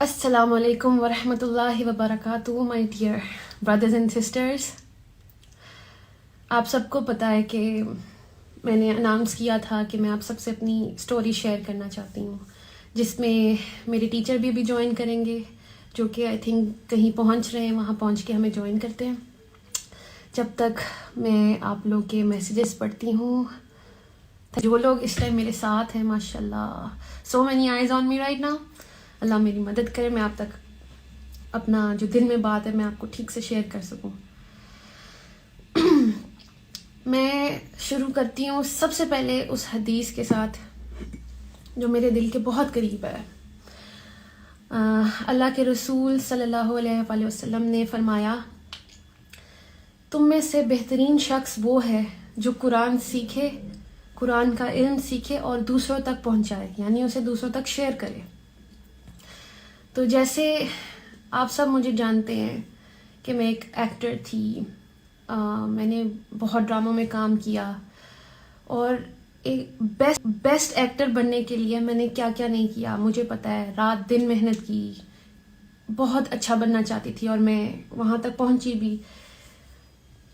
السلام علیکم ورحمۃ اللہ وبرکاتہ my dear brothers and sisters. آپ سب کو پتہ ہے کہ میں نے اناؤنس کیا تھا کہ میں آپ سب سے اپنی اسٹوری شیئر کرنا چاہتی ہوں، جس میں میرے ٹیچر بھی جوائن کریں گے، جو کہ آئی تھنک کہیں پہنچ رہے ہیں، وہاں پہنچ کے ہمیں جوائن کرتے ہیں. جب تک میں آپ لوگ کے میسیجز پڑھتی ہوں، جو لوگ اس ٹائم میرے ساتھ ہیں، ماشاء اللہ so many eyes on me right now. اللہ میری مدد کرے، میں آپ تک اپنا جو دل میں بات ہے میں آپ کو ٹھیک سے شیئر کر سکوں. میں شروع کرتی ہوں سب سے پہلے اس حدیث کے ساتھ جو میرے دل کے بہت قریب ہے. اللہ کے رسول صلی اللہ علیہ وآلہ وسلم نے فرمایا، تم میں سے بہترین شخص وہ ہے جو قرآن سیکھے، قرآن کا علم سیکھے اور دوسروں تک پہنچائے، یعنی اسے دوسروں تک شیئر کرے. تو جیسے آپ سب مجھے جانتے ہیں کہ میں ایک ایکٹر تھی، میں نے بہت ڈراموں میں کام کیا، اور ایک بیسٹ ایکٹر بننے کے لیے میں نے کیا کیا نہیں کیا مجھے پتہ ہے. رات دن محنت کی، بہت اچھا بننا چاہتی تھی اور میں وہاں تک پہنچی بھی.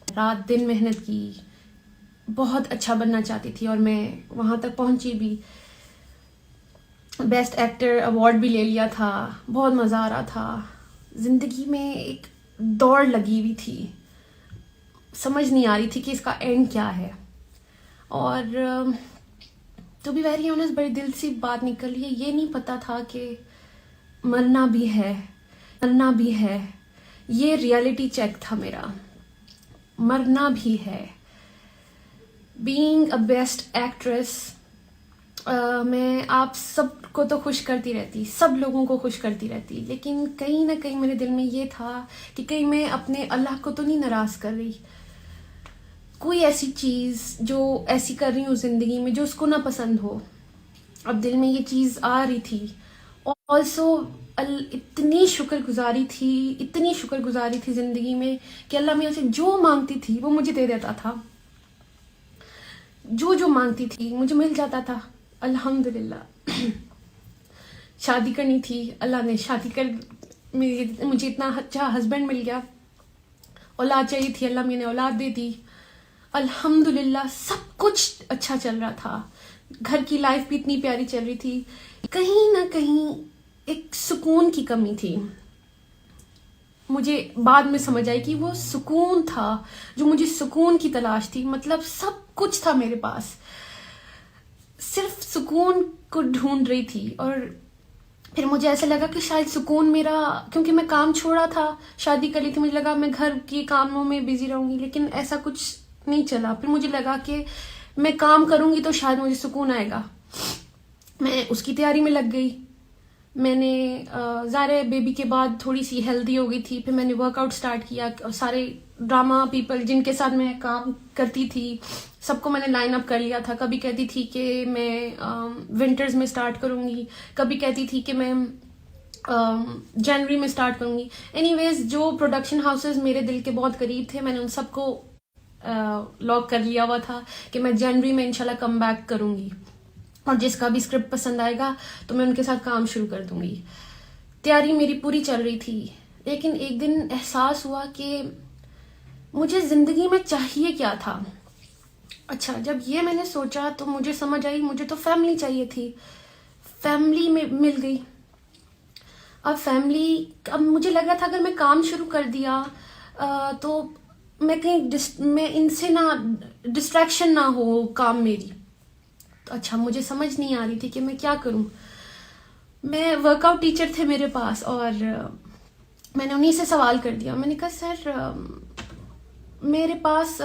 رات دن محنت کی، بہت اچھا بننا چاہتی تھی اور میں وہاں تک پہنچی بھی. بیسٹ ایکٹر ایوارڈ بھی لے لیا تھا، بہت مزہ آ رہا تھا. زندگی میں ایک دوڑ لگی ہوئی تھی، سمجھ نہیں آ رہی تھی کہ اس کا اینڈ کیا ہے. اور ٹو بی ویری آنیسٹ بڑی دل سی بات نکل رہی ہے، یہ نہیں پتا تھا کہ مرنا بھی ہے، مرنا بھی ہے. یہ ریئلٹی چیک تھا میرا، مرنا بھی ہے. بینگ اے بیسٹ ایکٹریس، میں آپ سب کو تو خوش کرتی رہتی، سب لوگوں کو خوش کرتی رہتی، لیکن کہیں نہ کہیں میرے دل میں یہ تھا کہ کہیں میں اپنے اللہ کو تو نہیں ناراض کر رہی. کوئی ایسی چیز جو ایسی کر رہی ہوں زندگی میں جو اس کو نہ پسند ہو. اب دل میں یہ چیز آ رہی تھی. آلسو اتنی شکر گزاری تھی زندگی میں کہ اللہ میاں سے جو مانگتی تھی وہ مجھے دے دیتا تھا، جو مانگتی تھی مجھے مل جاتا تھا. الحمدللہ. شادی کرنی تھی، اللہ نے شادی کر، مجھے اتنا اچھا ہسبینڈ مل گیا. اولاد چاہیے تھی، اللہ میں نے اولاد دے دی. الحمدللہ سب کچھ اچھا چل رہا تھا، گھر کی لائف بھی اتنی پیاری چل رہی تھی. کہیں نہ کہیں ایک سکون کی کمی تھی. مجھے بعد میں سمجھ آئی کہ وہ سکون تھا جو مجھے سکون کی تلاش تھی. مطلب سب کچھ تھا میرے پاس، صرف سکون کو ڈھونڈ رہی تھی. اور پھر مجھے ایسا لگا کہ شاید سکون میرا، کیونکہ میں کام چھوڑا تھا، شادی کر لی تھی، مجھے لگا میں گھر کی کاموں میں بزی رہوں گی، لیکن ایسا کچھ نہیں چلا. پھر مجھے لگا کہ میں کام کروں گی تو شاید مجھے سکون آئے گا. میں اس کی تیاری میں لگ گئی. میں نے ظاہر بیبی کے بعد تھوڑی سی ہیلدی ہو گئی تھی، پھر میں نے ورک آؤٹ سٹارٹ کیا. سارے ڈرامہ پیپل جن کے ساتھ میں کام کرتی تھی سب کو میں نے لائن اپ کر لیا تھا. کبھی کہتی تھی کہ میں ونٹرز میں سٹارٹ کروں گی، کبھی کہتی تھی کہ میں جنوری میں سٹارٹ کروں گی. اینی ویز جو پروڈکشن ہاؤسز میرے دل کے بہت قریب تھے میں نے ان سب کو لاک کر لیا ہوا تھا کہ میں جنوری میں انشاءاللہ کم بیک کروں گی، اور جس کا بھی اسکرپٹ پسند آئے گا تو میں ان کے ساتھ کام شروع کر دوں گی. تیاری میری پوری چل رہی تھی. لیکن ایک دن احساس ہوا کہ مجھے زندگی میں چاہیے کیا تھا. اچھا، جب یہ میں نے سوچا تو مجھے سمجھ آئی مجھے تو فیملی چاہیے تھی. فیملی میں مل گئی. اب مجھے لگا تھا اگر میں کام شروع کر دیا تو میں کہیں میں ان سے نہ ڈسٹریکشن نہ ہو کام میری. تو اچھا، مجھے سمجھ نہیں آ رہی تھی کہ میں کیا کروں. میں ورک آؤٹ ٹیچر تھے میرے پاس، اور میں نے انہیں سے سوال کر دیا. میں نے کہا سر میرے پاس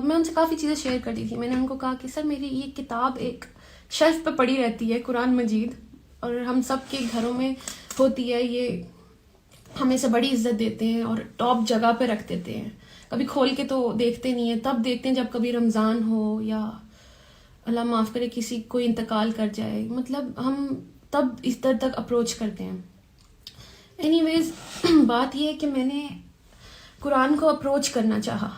میں ان سے کافی چیزیں شیئر کرتی تھی. میں نے ان کو کہا کہ سر میری یہ کتاب ایک شیلف پہ پڑی رہتی ہے، قرآن مجید، اور ہم سب کے گھروں میں ہوتی ہے، یہ ہمیں سے بڑی عزت دیتے ہیں اور ٹاپ جگہ پہ رکھ دیتے ہیں. کبھی کھول کے تو دیکھتے نہیں ہیں، تب دیکھتے ہیں جب کبھی رمضان ہو یا اللہ معاف کرے کسی کوئی انتقال کر جائے. مطلب ہم تب اس طرح تک اپروچ کرتے ہیں. اینی ویز بات یہ ہے کہ میں نے قرآن کو اپروچ کرنا چاہا،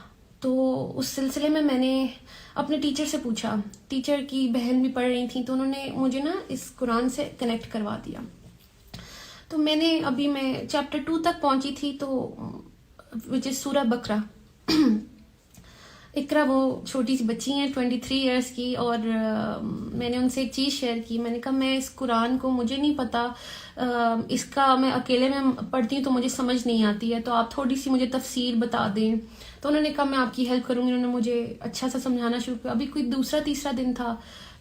تو اس سلسلے میں نے اپنے ٹیچر سے پوچھا. ٹیچر کی بہن بھی پڑھ رہی تھیں تو انہوں نے مجھے نا اس قرآن سے کنیکٹ کروا دیا. تو میں نے ابھی میں چیپٹر 2 تک پہنچی تھی، تو وچ از سورہ بقرہ. اقرا وہ چھوٹی سی بچی ہیں 23 ایئرس کی، اور میں نے ان سے ایک چیز شیئر کی. میں نے کہا میں اس قرآن کو مجھے نہیں پتا، اس کا میں اکیلے میں پڑھتی ہوں تو مجھے سمجھ نہیں آتی ہے، تو آپ تھوڑی سی مجھے تفسیر بتا دیں. تو انہوں نے کہا میں آپ کی ہیلپ کروں گی. انہوں نے مجھے اچھا سا سمجھانا شروع کیا. ابھی کوئی دوسرا تیسرا دن تھا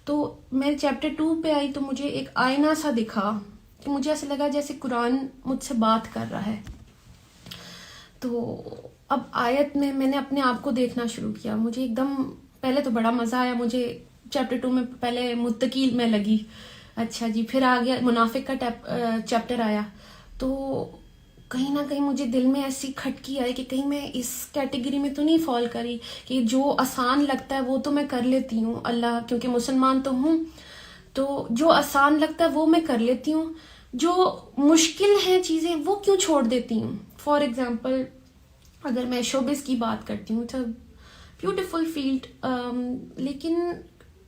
تو میں چیپٹر 2 پہ آئی تو مجھے ایک آئینہ سا دکھا کہ مجھے ایسا لگا جیسے قرآن مجھ سے بات کر رہا ہے. تو اب آیت میں نے اپنے آپ کو دیکھنا شروع کیا. مجھے ایک دم پہلے تو بڑا مزہ آیا. مجھے چیپٹر 2 میں پہلے متقی میں لگی، اچھا جی، پھر آ گیا منافق کا چیپٹر آیا. تو کہیں نہ کہیں مجھے دل میں ایسی کھٹکی آئی کہ کہیں میں اس کیٹیگری میں تو نہیں فال کری کہ جو آسان لگتا ہے وہ تو میں کر لیتی ہوں، اللہ کیونکہ مسلمان تو ہوں، تو جو آسان لگتا ہے وہ میں کر لیتی ہوں، جو مشکل ہیں چیزیں وہ کیوں چھوڑ دیتی ہوں. فار ایگزامپل اگر میں شوبز کی بات کرتی ہوں تو بیوٹیفل فیلڈ، لیکن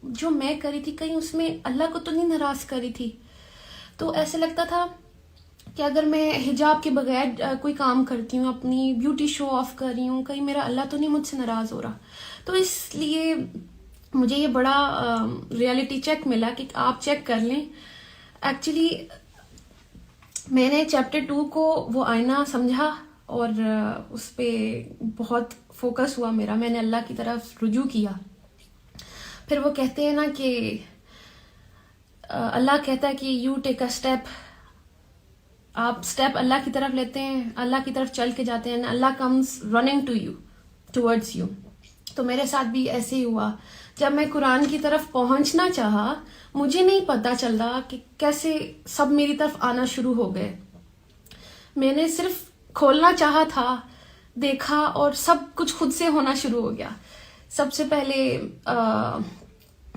جو میں کری تھی کہیں اس میں اللہ کو تو نہیں ناراض کری تھی. تو ایسے لگتا تھا کہ اگر میں حجاب کے بغیر کوئی کام کرتی ہوں، اپنی بیوٹی شو آف کر رہی ہوں، کہیں میرا اللہ تو نہیں مجھ سے ناراض ہو رہا. تو اس لیے مجھے یہ بڑا ریئلٹی چیک ملا کہ آپ چیک کر لیں. ایکچولی میں نے چیپٹر 2 کو وہ آئینہ سمجھا اور اس پہ بہت فوکس ہوا میرا. میں نے اللہ کی طرف رجوع کیا. پھر وہ کہتے ہیں نا کہ اللہ کہتا ہے کہ یو ٹیک اے اسٹیپ، آپ اسٹیپ اللہ کی طرف لیتے ہیں، اللہ کی طرف چل کے جاتے ہیں، اللہ comes running to you, towards you. تو میرے ساتھ بھی ایسے ہی ہوا. جب میں قرآن کی طرف پہنچنا چاہا مجھے نہیں پتا چل رہا کہ کیسے سب میری طرف آنا شروع ہو گئے. میں نے صرف کھولنا چاہا تھا، دیکھا اور سب کچھ خود سے ہونا شروع ہو گیا. سب سے پہلے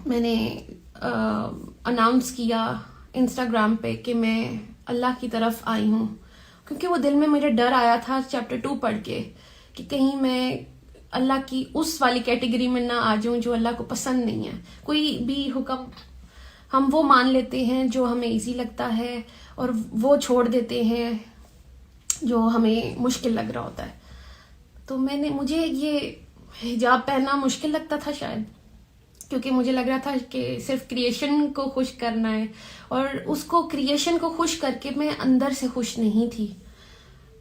میں نے اناؤنس کیا انسٹاگرام پہ کہ میں اللہ کی طرف آئی ہوں، کیونکہ وہ دل میں میرے ڈر آیا تھا چیپٹر 2 پڑھ کے کہ کہیں میں اللہ کی اس والی کیٹیگری میں نہ آ جاؤں جو اللہ کو پسند نہیں ہے. کوئی بھی حکم ہم وہ مان لیتے ہیں جو ہمیں ایزی لگتا ہے اور وہ چھوڑ دیتے ہیں جو ہمیں مشکل لگ رہا ہوتا ہے. تو مجھے یہ حجاب پہننا مشکل لگتا تھا شاید، کیونکہ مجھے لگ رہا تھا کہ صرف کریشن کو خوش کرنا ہے، اور اس کو کریشن کو خوش کر کے میں اندر سے خوش نہیں تھی.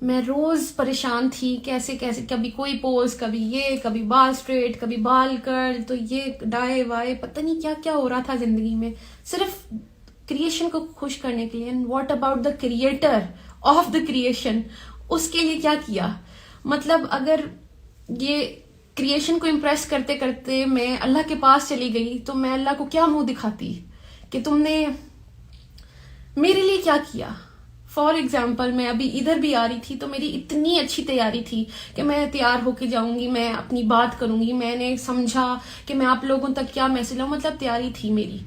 میں روز پریشان تھی کیسے کبھی کوئی پوز، کبھی یہ، کبھی بال اسٹریٹ، کبھی بال کرل، تو یہ ڈائے وائے، پتہ نہیں کیا کیا ہو رہا تھا زندگی میں صرف کریشن کو خوش کرنے کے لیے. What about the creator of the creation, اس کے لیے کیا کیا؟ مطلب اگر یہ کریشن کو امپریس کرتے کرتے میں اللہ کے پاس چلی گئی تو میں اللہ کو کیا منہ دکھاتی کہ تم نے میرے لیے کیا کیا. فار ایگزامپل میں ابھی ادھر بھی آ رہی تھی تو میری اتنی اچھی تیاری تھی کہ میں تیار ہو کے جاؤں گی، میں اپنی بات کروں گی، میں نے سمجھا کہ میں آپ لوگوں تک کیا میسج لاؤں، مطلب تیاری تھی میری.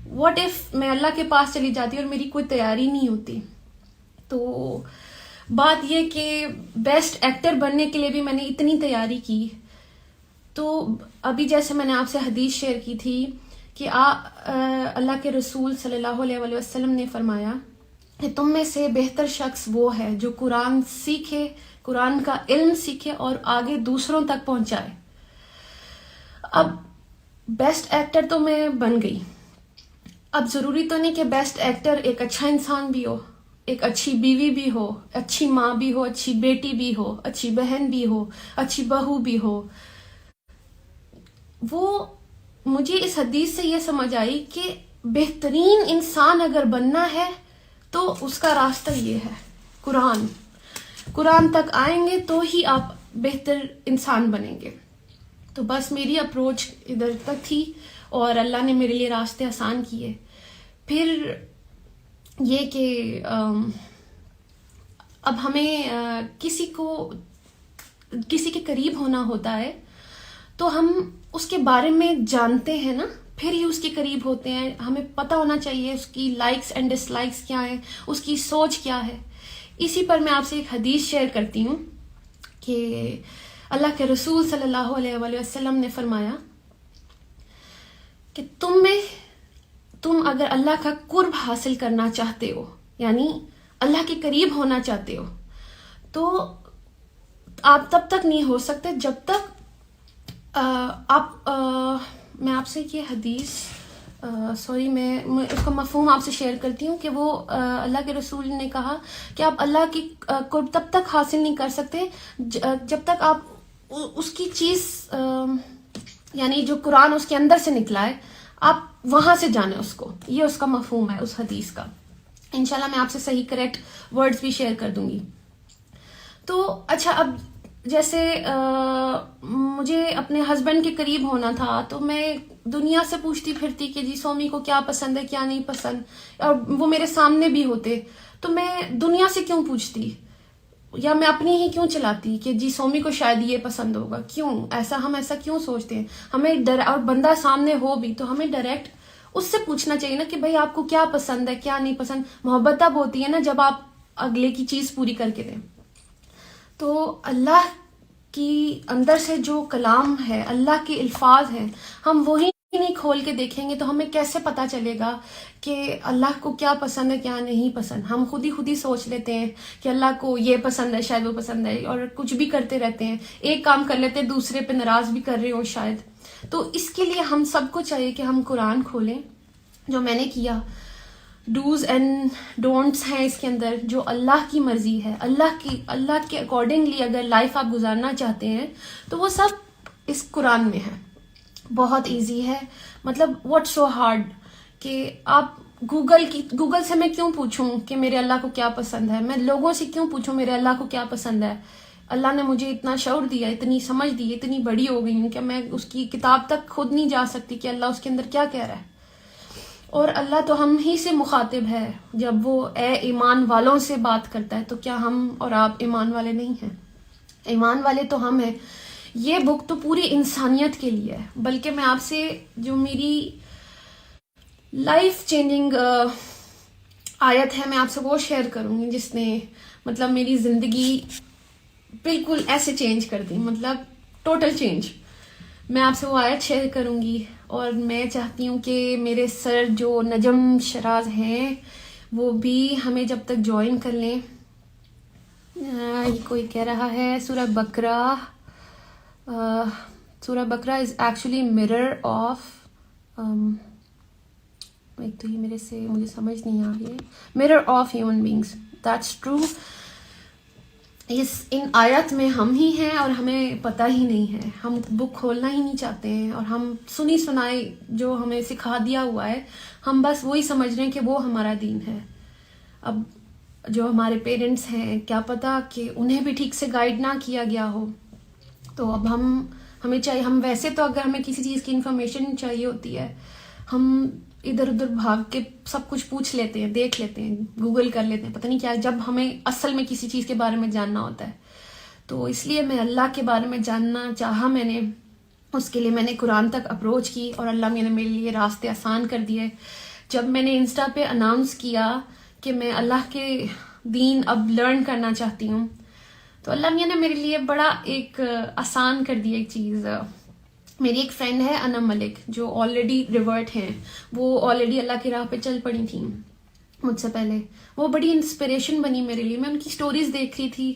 واٹ ایف میں اللہ کے پاس چلی جاتی اور میری کوئی تیاری نہیں ہوتی؟ تو بات یہ کہ بیسٹ ایکٹر بننے کے لیے بھی میں نے اتنی تیاری کی. تو ابھی جیسے میں نے آپ سے حدیث شیئر کی تھی کہ اللہ کے رسول صلی اللہ علیہ وسلم نے فرمایا کہ تم میں سے بہتر شخص وہ ہے جو قرآن سیکھے، قرآن کا علم سیکھے اور آگے دوسروں تک پہنچائے. اب بیسٹ ایکٹر تو میں بن گئی. اب ضروری تو نہیں کہ بیسٹ ایکٹر ایک اچھا انسان بھی ہو، ایک اچھی بیوی بھی ہو، اچھی ماں بھی ہو، اچھی بیٹی بھی ہو، اچھی بہن بھی ہو، اچھی بہو بھی ہو. وہ مجھے اس حدیث سے یہ سمجھ آئی کہ بہترین انسان اگر بننا ہے تو اس کا راستہ یہ ہے، قرآن تک آئیں گے تو ہی آپ بہتر انسان بنیں گے. تو بس میری اپروچ ادھر تک تھی اور اللہ نے میرے لیے راستے آسان کیے. پھر یہ کہ اب ہمیں کسی کے قریب ہونا ہوتا ہے تو ہم اس کے بارے میں جانتے ہیں نا، پھر ہی اس کے قریب ہوتے ہیں. ہمیں پتہ ہونا چاہیے اس کی لائکس اینڈ ڈس لائکس کیا ہیں، اس کی سوچ کیا ہے. اسی پر میں آپ سے ایک حدیث شیئر کرتی ہوں کہ اللہ کے رسول صلی اللہ علیہ وسلم نے فرمایا کہ تم اگر اللہ کا قرب حاصل کرنا چاہتے ہو، یعنی اللہ کے قریب ہونا چاہتے ہو تو آپ تب تک نہیں ہو سکتے جب تک آپ میں آپ سے یہ حدیث سوری میں اس کا مفہوم آپ سے شیئر کرتی ہوں کہ وہ اللہ کے رسول نے کہا کہ آپ اللہ کی قرب تب تک حاصل نہیں کر سکتے جب تک آپ اس کی چیز یعنی جو قرآن اس کے اندر سے نکلا ہے آپ وہاں سے جانیں اس کو. یہ اس کا مفہوم ہے اس حدیث کا. انشاءاللہ میں آپ سے صحیح کریکٹ ورڈز بھی شیئر کر دوں گی. تو اچھا اب جیسے مجھے اپنے ہسبینڈ کے قریب ہونا تھا تو میں دنیا سے پوچھتی پھرتی کہ جی سومی کو کیا پسند ہے کیا نہیں پسند, اور وہ میرے سامنے بھی ہوتے تو میں دنیا سے کیوں پوچھتی یا میں اپنی ہی کیوں چلاتی کہ جی سومی کو شاید یہ پسند ہوگا. کیوں ہم ایسا کیوں سوچتے ہیں؟ ہمیں اور بندہ سامنے ہو بھی تو ہمیں ڈائریکٹ اس سے پوچھنا چاہیے نا کہ بھائی آپ کو کیا پسند ہے کیا نہیں پسند. محبت تب ہوتی ہے نا جب آپ اگلے کی چیز پوری کر کے دیں. تو اللہ کی اندر سے جو کلام ہے, اللہ کے الفاظ ہیں, ہم وہی نہیں کھول کے دیکھیں گے تو ہمیں کیسے پتا چلے گا کہ اللہ کو کیا پسند ہے کیا نہیں پسند. ہم خود ہی سوچ لیتے ہیں کہ اللہ کو یہ پسند ہے شاید وہ پسند ہے, اور کچھ بھی کرتے رہتے ہیں, ایک کام کر لیتے ہیں دوسرے پہ ناراض بھی کر رہے ہو شاید. تو اس کے لیے ہم سب کو چاہیے کہ ہم قرآن کھولیں, جو میں نے کیا. ڈوز اینڈ ڈونٹس ہیں اس کے اندر, جو اللہ کی مرضی ہے, اللہ کے اکارڈنگلی اگر لائف آپ گزارنا چاہتے ہیں تو وہ سب اس قرآن میں ہے. بہت ایزی ہے, مطلب واٹ سو ہارڈ کہ آپ گوگل سے میں کیوں پوچھوں کہ میرے اللہ کو کیا پسند ہے, میں لوگوں سے کیوں پوچھوں میرے اللہ کو کیا پسند ہے. اللہ نے مجھے اتنا شعور دیا, اتنی سمجھ دی, اتنی بڑی ہو گئی ہوں کہ میں اس کی کتاب تک خود نہیں جا سکتی کہ اللہ اس کے اندر کیا کہہ رہا ہے. اور اللہ تو ہم ہی سے مخاطب ہے جب وہ اے ایمان والوں سے بات کرتا ہے, تو کیا ہم اور آپ ایمان والے نہیں ہیں؟ ایمان والے تو ہم ہیں. یہ بک تو پوری انسانیت کے لیے ہے, بلکہ میں آپ سے جو میری لائف چینجنگ آیت ہے میں آپ سے وہ شیئر کروں گی جس نے مطلب میری زندگی بالکل ایسے چینج کر دی, مطلب ٹوٹل چینج. میں آپ سے وہ آیت شیئر کروں گی, اور میں چاہتی ہوں کہ میرے سر جو نجم شراز ہیں وہ بھی ہمیں جب تک جوائن کر لیں. یہ کوئی کہہ رہا ہے سورہ بقرہ از ایکچولی mirror آف ایک تو یہ میرے سے مجھے سمجھ نہیں آ رہی ہے, mirror of human beings. That's true. ان آیت میں ہم ہی ہیں اور ہمیں پتہ ہی نہیں ہے, ہم بک کھولنا ہی نہیں چاہتے ہیں, اور ہم سنی سنائی جو ہمیں سکھا دیا ہوا ہے ہم بس وہی سمجھ رہے ہیں کہ وہ ہمارا دین ہے. اب جو ہمارے پیرنٹس ہیں کیا پتہ کہ انہیں بھی ٹھیک سے گائیڈ نہ کیا گیا ہو. تو اب ہمیں چاہیے, ہم ویسے تو اگر ہمیں کسی چیز کی انفارمیشن چاہیے ہوتی ہے ہم ادھر ادھر بھاگ کے سب کچھ پوچھ لیتے ہیں, دیکھ لیتے ہیں, گوگل کر لیتے ہیں, پتہ نہیں کیا, جب ہمیں اصل میں کسی چیز کے بارے میں جاننا ہوتا ہے. تو اس لیے میں اللہ کے بارے میں جاننا چاہا, میں نے اس کے لیے میں نے قرآن تک اپروچ کی, اور اللہ نے میرے لیے راستے آسان کر دیے. جب میں نے انسٹا پہ اناؤنس کیا کہ میں اللہ کے دین اب لرن کرنا چاہتی ہوں, تو اللہ میاں نے میرے لیے بڑا ایک آسان کر دیا ایک چیز. میری ایک فرینڈ ہے انم ملک جو آلریڈی ریورٹ ہیں, وہ آلریڈی اللہ کی راہ پہ چل پڑی تھیں مجھ سے پہلے. وہ بڑی انسپریشن بنی میرے لیے. میں ان کی سٹوریز دیکھ رہی تھی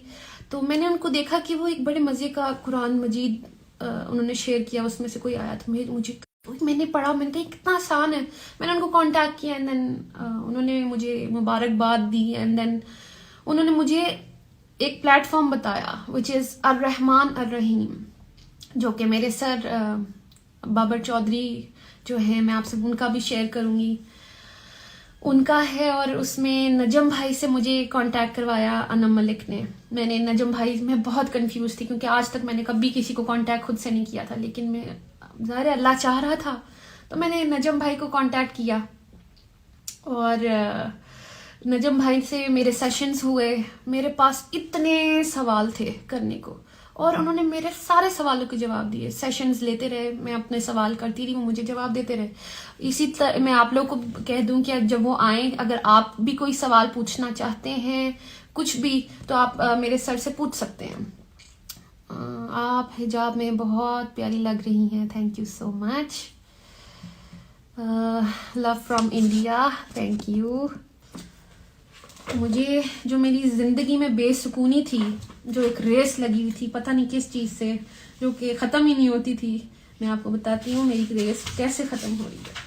تو میں نے ان کو دیکھا کہ وہ ایک بڑے مزے کا قرآن مجید انہوں نے شیئر کیا, اس میں سے کوئی آیت میں نے پڑھا, میں نے کہا کتنا آسان ہے. میں نے ان کو کانٹیکٹ کیا, اینڈ دین انہوں نے مجھے مبارکباد دی, اینڈ دین انہوں نے مجھے ایک پلیٹ فارم بتایا وچ از الرحمن الرحیم, جو کہ میرے سر بابر چودھری جو ہیں, میں آپ سے ان کا بھی شیئر کروں گی, ان کا ہے. اور اس میں نجم بھائی سے مجھے کانٹیکٹ کروایا انم ملک نے. میں نے نجم بھائی میں بہت کنفیوز تھی کیونکہ آج تک میں نے کبھی کسی کو کانٹیکٹ خود سے نہیں کیا تھا, لیکن میں ظاہر اللہ چاہ رہا تھا تو میں نے نجم بھائی کو کانٹیکٹ کیا, اور نجم بھائی سے میرے سیشنز ہوئے. میرے پاس اتنے سوال تھے کرنے کو, اور انہوں نے میرے سارے سوالوں کے جواب دیے. سیشنز لیتے رہے, میں اپنے سوال کرتی رہی, وہ مجھے جواب دیتے رہے. اسی طرح میں آپ لوگوں کو کہہ دوں کہ جب وہ آئیں, اگر آپ بھی کوئی سوال پوچھنا چاہتے ہیں کچھ بھی, تو آپ میرے سر سے پوچھ سکتے ہیں. آپ حجاب میں بہت پیاری لگ رہی ہیں, thank you so much. Love from India, thank you. مجھے جو میری زندگی میں بے سکونی تھی، جو ایک ریس لگی ہوئی تھی پتہ نہیں کس چیز سے، جو کہ ختم ہی نہیں ہوتی تھی، میں آپ کو بتاتی ہوں میری ریس کیسے ختم ہو رہی ہے،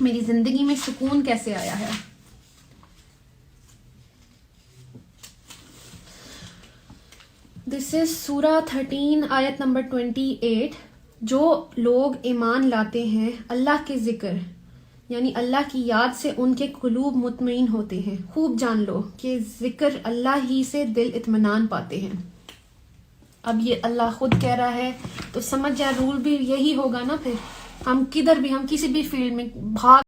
میری زندگی میں سکون کیسے آیا ہے. دس از سورہ 13 آیت نمبر 28. جو لوگ ایمان لاتے ہیں اللہ کے ذکر یعنی اللہ کی یاد سے ان کے قلوب مطمئن ہوتے ہیں. خوب جان لو کہ ذکر اللہ ہی سے دل اطمینان پاتے ہیں. اب یہ اللہ خود کہہ رہا ہے تو سمجھ جائے رول بھی یہی ہوگا نا. پھر ہم کدھر بھی، ہم کسی بھی فیلڈ میں بھاگ